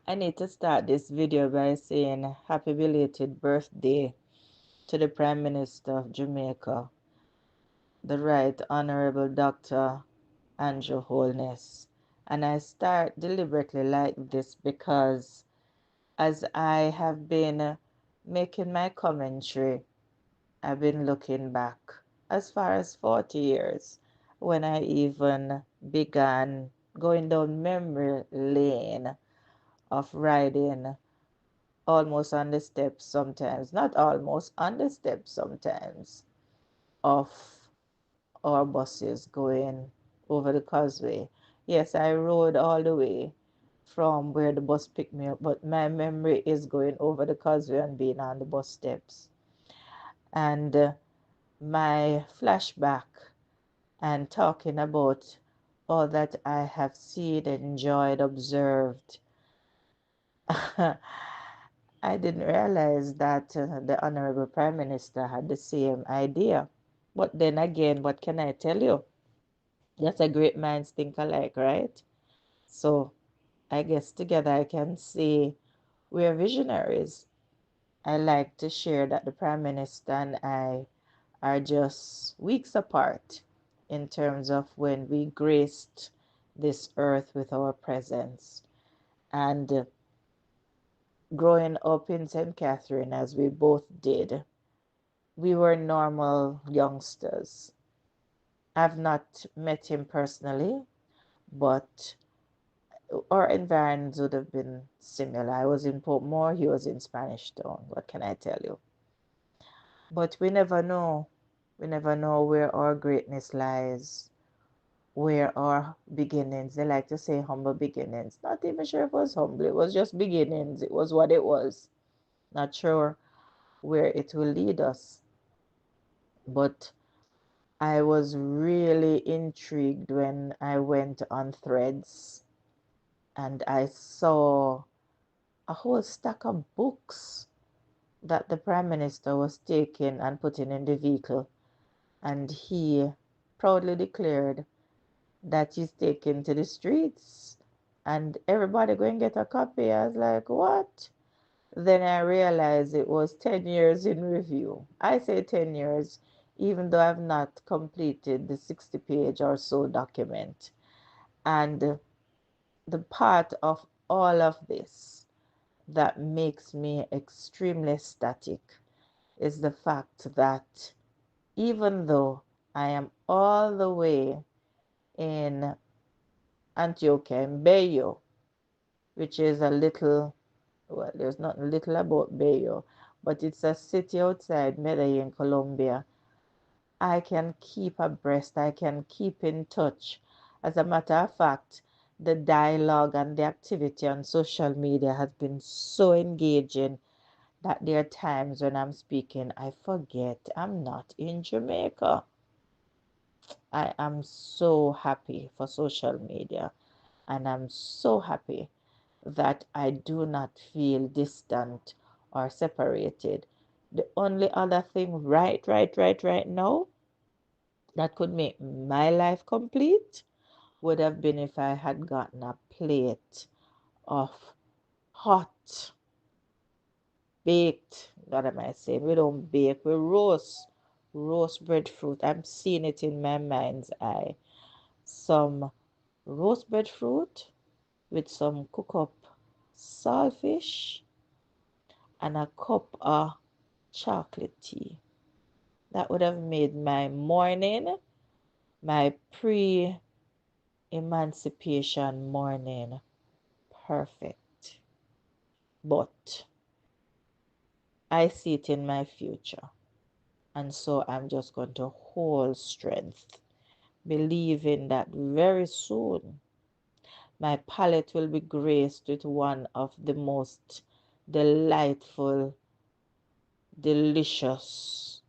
I need to start this video by saying happy belated birthday to the Prime Minister of Jamaica, the Right Honorable Dr. Andrew Holness. And I start deliberately like this because as I have been making my commentary, I've been looking back as far as 40 years when I even began going down memory lane of riding almost on the steps sometimes, not almost, on the steps sometimes, of our buses going over the causeway. Yes, I rode all the way from where the bus picked me up, but my memory is going over the causeway and being on the bus steps. And my flashback and talking about all that I have seen, enjoyed, observed. I didn't realize that the Honorable Prime Minister had the same idea. But then again, what can I tell you? That's a great minds think alike, right? So I guess together I can say we're visionaries. I like to share that the Prime Minister and I are just weeks apart in terms of when we graced this earth with our presence. And growing up in St. Catherine, as we both did, we were normal youngsters. I've not met him personally, but our environments would have been similar. I was in Portmore, he was in Spanish Town. What can I tell you? But we never know. We never know where our greatness lies, where our beginnings. They like to say humble beginnings. Not even sure if it was humble. It was just beginnings. It was what it was. Not sure where it will lead us. But I was really intrigued when I went on Threads and I saw a whole stack of books that the Prime Minister was taking and putting in the vehicle. And he proudly declared that he's taking to the streets and everybody go and get a copy. I was like, what? Then I realized it was 10 years in review. I say 10 years, even though I've not completed the 60-page or so document. And the part of all of this that makes me extremely ecstatic is the fact that even though I am all the way in Antioquia, in Bayo, which is a little, well, there's nothing little about Bayo, but it's a city outside Medellin, Colombia. I can keep abreast, I can keep in touch. As a matter of fact, the dialogue and the activity on social media has been so engaging that there are times when I'm speaking, I forget I'm not in Jamaica. I am so happy for social media, and I'm so happy that I do not feel distant or separated. The only other thing right now that could make my life complete would have been if I had gotten a plate of hot, baked, what am I saying? We don't bake, we roast breadfruit. I'm seeing it in my mind's eye. Some roast breadfruit with some cook up saltfish and a cup of chocolate tea. That would have made my morning, my pre-emancipation morning, perfect. But I see it in my future. And so I'm just going to hold strength, believing that very soon my palate will be graced with one of the most delightful, delicious.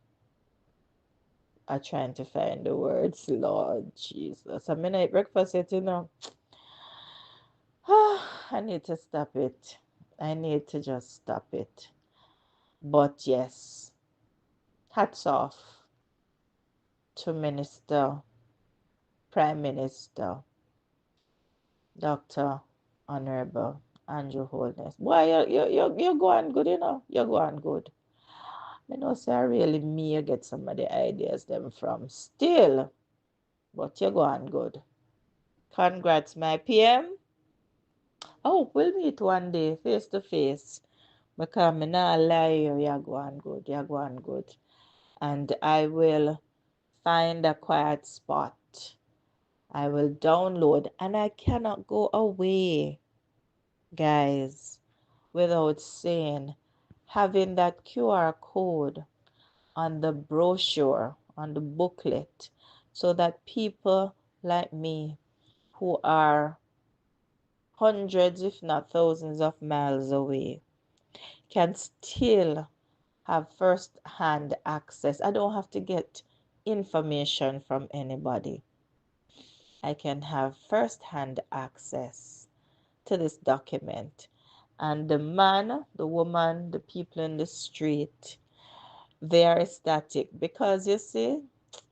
I'm trying to find the words, Lord Jesus. I'm gonna eat breakfast yet, you know. I need to stop it. I need to just stop it. But yes, hats off to Minister, Prime Minister, Dr. Honorable Andrew Holness. Boy, you're going good, you know. You're going good. I know, say, I really me get some of the ideas them from still, but you're going good. Congrats, my PM. Oh, we'll meet one day, face to face. Because me not lie you, you're going good, you're going good. And I will find a quiet spot. I will download, and I cannot go away, guys, without saying having that QR code on the brochure, on the booklet, so that people like me who are hundreds, if not thousands of miles away, can still have first hand access. I don't have to get information from anybody. I can have first hand access to this document. And the man, the woman, the people in the street, they are ecstatic because you see,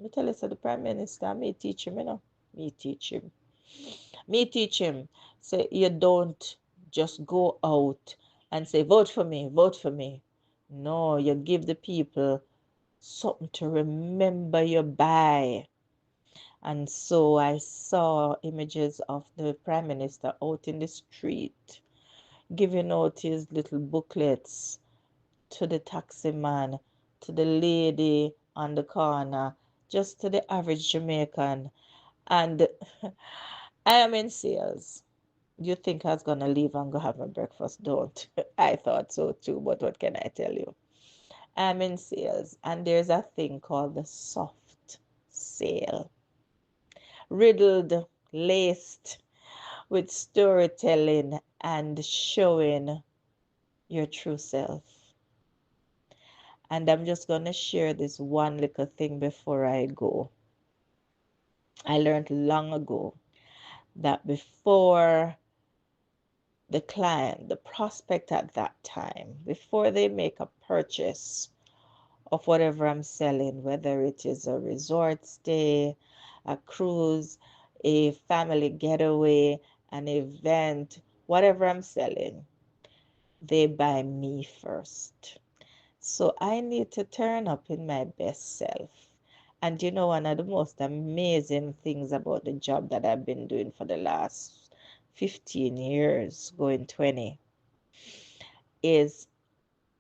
me tell you, so the Prime Minister, me teach him, you know, me teach him. Me teach him. Say, you don't just go out and say, vote for me, vote for me. No, you give the people something to remember you by. And so I saw images of the Prime Minister out in the street giving out his little booklets to the taxi man, to the lady on the corner, just to the average Jamaican. And I am in sales. You think I was gonna leave and go have my breakfast? Don't. I thought so too, but what can I tell you? I'm in sales, and there's a thing called the soft sale, riddled, laced with storytelling and showing your true self. And I'm just going to share this one little thing before I go. I learned long ago that before the client, the prospect at that time, before they make a purchase of whatever I'm selling, whether it is a resort stay, a cruise, a family getaway, an event, whatever I'm selling, they buy me first. So I need to turn up in my best self. And you know, one of the most amazing things about the job that I've been doing for the last 15 years, going 20, is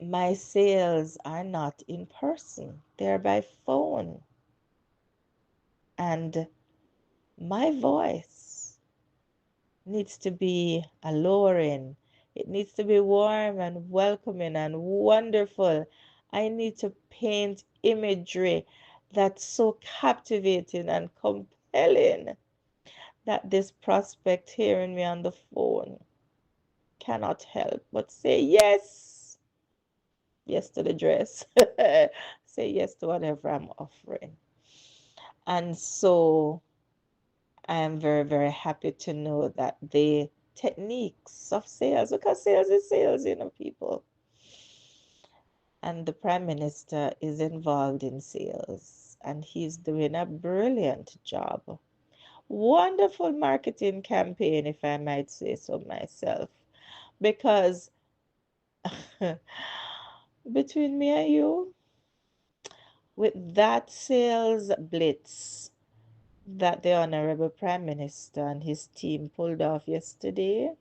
my sales are not in person, they're by phone. And my voice needs to be alluring. It needs to be warm and welcoming and wonderful. I need to paint imagery that's so captivating and compelling that this prospect hearing me on the phone cannot help but say yes. Yes to the dress. Say yes to whatever I'm offering. And so I am very, very happy to know that the techniques of sales, because sales is sales, you know, people. And the Prime Minister is involved in sales, and he's doing a brilliant job. Wonderful marketing campaign, if I might say so myself, because between me and you, with that sales blitz that the Honorable Prime Minister and his team pulled off yesterday,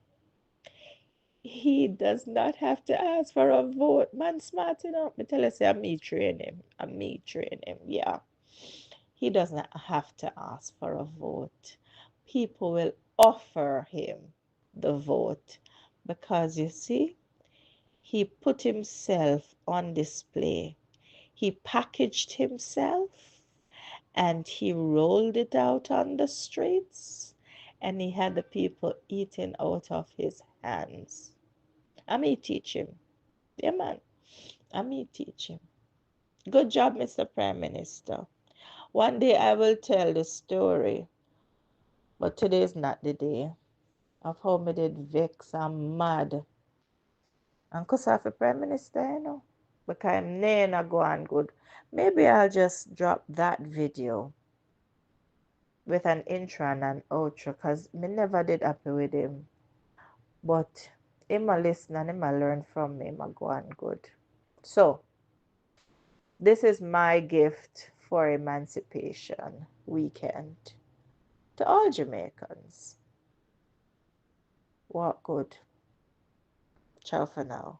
he does not have to ask for a vote. Man smart enough. Me tell you, say, I'm me train him. I'm me train him. Yeah. He doesn't have to ask for a vote. People will offer him the vote because you see, he put himself on display. He packaged himself and he rolled it out on the streets and he had the people eating out of his hands. I may teach him. Yeah, man. I may teach him. Good job, Mr. Prime Minister. One day I will tell the story, but today is not the day of how me did vex and mad. And cause of the Prime Minister, you know, because I'm never go on good. Maybe I'll just drop that video with an intro and an outro, cause me never did happy with him. But him a listen and him a learn from me, him a go on good. So, this is my gift for Emancipation Weekend to all Jamaicans. Walk good. Ciao for now.